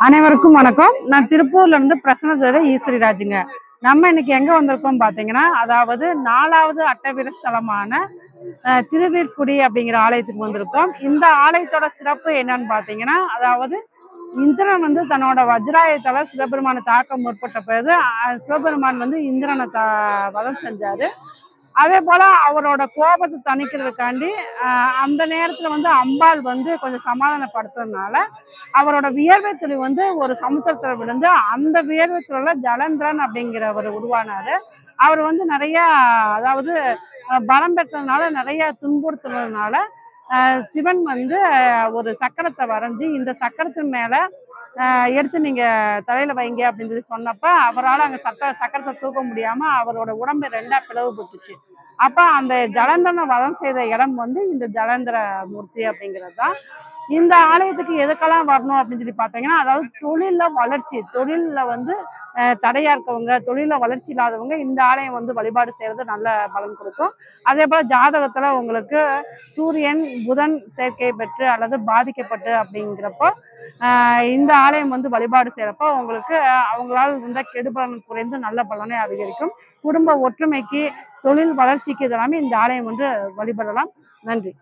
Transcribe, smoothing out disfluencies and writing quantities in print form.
அனைவருக்கும் வணக்கம். நான் திருப்பூர்ல இருந்து பிரசன்ன ஜோதி ஈஸ்வரி ராஜுங்க. நம்ம இன்னைக்கு எங்க வந்திருக்கோம் பாத்தீங்கன்னா, அதாவது 4வது அட்டவீர ஸ்தலமான திருவீர்குடி அப்படிங்கிற ஆலயத்துக்கு வந்திருக்கோம். இந்த ஆலயத்தோட சிறப்பு என்னன்னு பாத்தீங்கன்னா, அதாவது இந்திரன் வந்து தன்னோட வஜ்ராயத்தால சிவபெருமானை தாக்க முற்பட்ட பிறகு சிவபெருமான் வந்து இந்திரனை வதம் செஞ்சாரு. அதே போல அவரோட கோபத்தை தணிக்கிறதுக்காண்டி அந்த நேரத்துல வந்து அம்பாள் வந்து கொஞ்சம் சமாதானப்படுத்துறதுனால அவரோட வியர்வை துளி வந்து ஒரு சமுத்திரத்துல விழுந்து அந்த வியர்வை துளில ஜலந்திரன் அப்படிங்கிறவர் உருவானாரு. அவர் வந்து நிறைய, அதாவது பலம் பெற்றதுனால நிறைய துன்புறுத்துறதுனால சிவன் வந்து ஒரு சக்கரத்தை வரைஞ்சி இந்த சக்கரத்தின் மேல எடுத்து நீங்க தலையில வைங்க அப்படின்னு சொல்லி சொன்னப்ப அவரால் அங்க சக்கரத்தை தூக்க முடியாம அவரோட உடம்பு 2ஆ பிளவுபட்டுச்சு. அப்ப அந்த ஜலந்தரனை வதம் செய்த இடம் வந்து இந்த ஜலந்தர மூர்த்தி அப்படிங்கிறது தான். இந்த ஆலயத்துக்கு எதுக்கெல்லாம் வரணும் அப்படின்னு சொல்லி பார்த்தீங்கன்னா, அதாவது தொழிலில் வந்து தடையா இருக்கவங்க, தொழில வளர்ச்சி இல்லாதவங்க இந்த ஆலயம் வந்து வழிபாடு செய்யறது நல்ல பலன் கொடுக்கும். அதே போல ஜாதகத்துல உங்களுக்கு சூரியன் புதன் சேர்க்கை பெற்று அல்லது பாதிக்கப்பட்டு அப்படிங்கிறப்போ இந்த ஆலயம் வந்து வழிபாடு செய்யறப்போ உங்களுக்கு அவங்களால் இருந்த கெடுபலன் குறைந்து நல்ல பலனை அதிகரிக்கும். குடும்ப ஒற்றுமைக்கு, தொழில் வளர்ச்சிக்கு இதெல்லாமே இந்த ஆலயம் வந்து வழிபடலாம். நன்றி.